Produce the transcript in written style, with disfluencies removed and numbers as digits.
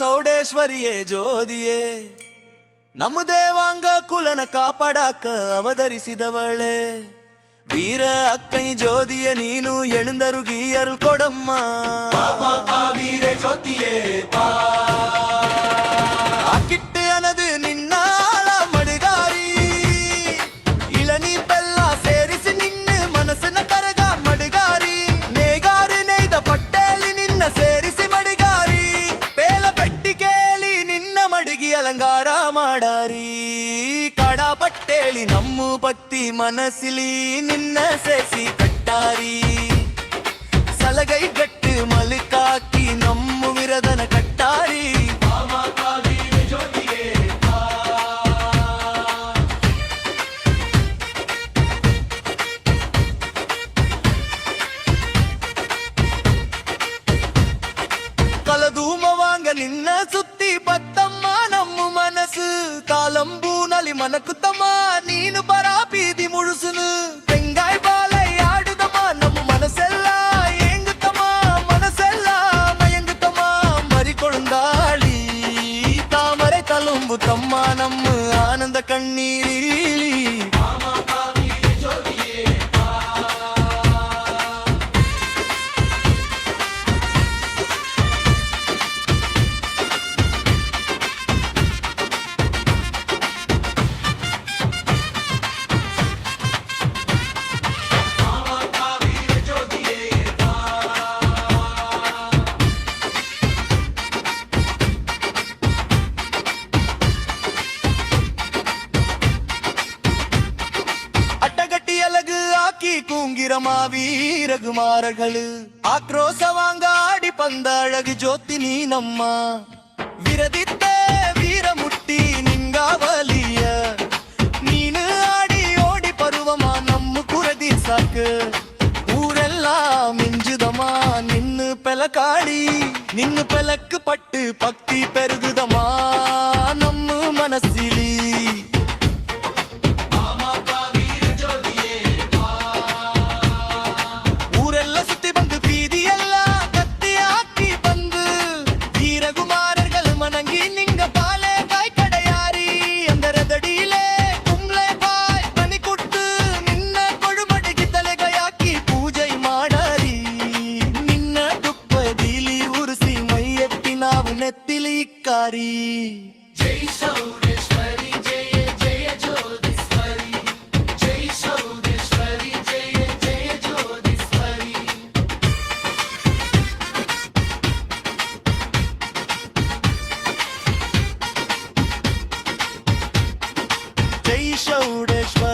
ಸೌಡೇಶ್ವರಿಯೇ ಜೋದಿಯೇ ನಮ್ಮ ದೇವಾಂಗ ಕುಲನ ಕಾಪಾಡಾಕ ಅವತರಿಸಿದವಳೆ ವೀರ ಅಕ್ಕೈ ಜೋದಿಯ ನೀನು ಎಣಂದರು ಗೀಯರು ಕೊಡಮ್ಮ ವೀರ ಜ್ಯೋತಿಯೇ ಕಿಟ್ಟೆ ಅನ್ನದು ನಿನ್ನ ಮಡಿಗಾರಿ ಇಳನಿ ಬೆಲ್ಲ ಸೇರಿಸಿ ನಿನ್ನ ಮನಸ್ಸನ್ನ ಕರಗ ಮಡಿಗಾರಿ ನೇಗಾರಿ ನೇಯ್ದ ಪಟ್ಟೇಲಿ ನಿನ್ನ ಸೇರಿಸಿ ಮಡಿಗಾರಿ ಬೇಲ ಪೆಟ್ಟಿ ಕೇಳಿ ನಿನ್ನ ಮಡಿಗಿ ಅಲಂಕಾರ ಮಾಡಾರಿ ಕಡ ಪಟ್ಟೇಳಿ ನಮ್ಮ ಪತ್ತಿ ಮನಸ್ಸಿಲಿ ನಿನ್ನ ಸೇಸಿ ಕಟ್ಟಾರಿ ಸಲಗೈ ಗಟ್ಟು ಮಲಿಕಾಕಿ ನಮ್ಮ ವಿರದನ ಕಟ್ಟಾರಿ ಕಲಧೂಮವಾಂಗ ನಿನ್ನ ಸುತ್ತಿ ಬತ್ತಮ್ಮ ನಮ್ಮ ಮನಸ್ಸು ಕಾಲಂಬೂನಲ್ಲಿ ಮನಕುತ್ತಮ್ಮ ನೀನು ಬರಾ ಬೀದಿ ಮುಳುಸುನು ತೆಂಗಾಯ್ ಬಾಲೈ ಆಡುದಮ್ಮ ನಮ್ಮ ಮನಸ್ಸೆಲ್ಲ ಹೆಂಗುತ್ತಮ್ಮ ಮನಸ್ಸೆಲ್ಲ ಮಯಂಗುತ್ತಮ್ಮ ಮರಿಕೊಳುಂದಾಳಿ ತಾಮರೆ ತಲುಂಬುತ್ತಮ್ಮ ನಮ್ಮ ಆನಂದ ಕಣ್ಣೀರಿ வீரகுமாரர்கள் ஆக்ரோசவாங்க ஆடி பந்தழகு ஜோதி நீ நம்ம விரதித்த வீரமுட்டி நிங்காவலிய நீனு ஆடி ஓடி பருவமா நம்ம குரதி சாக்கு ஊரெல்லாம் மிஞ்சுதமா நின்னு பெலக்காடி நின்னு பெலக்கு பட்டு பக்தி பெருகுதமா நம்ம மனசிலி ನೆತ್ತಿಲಿಕ್ಕಾರಿ ಜೈ ಸೌಡೇಶ್ವರಿ ಜಯ ಜಯ ಜ್ಯೋತಿಸ್ವರಿ ಜೈ ಸೌಡೇಶ್ವರಿ ಜಯ ಜಯ ಜ್ಯೋತಿಸ್ವರಿ ಜೈ ಸೌಡೇಶ್ವರಿ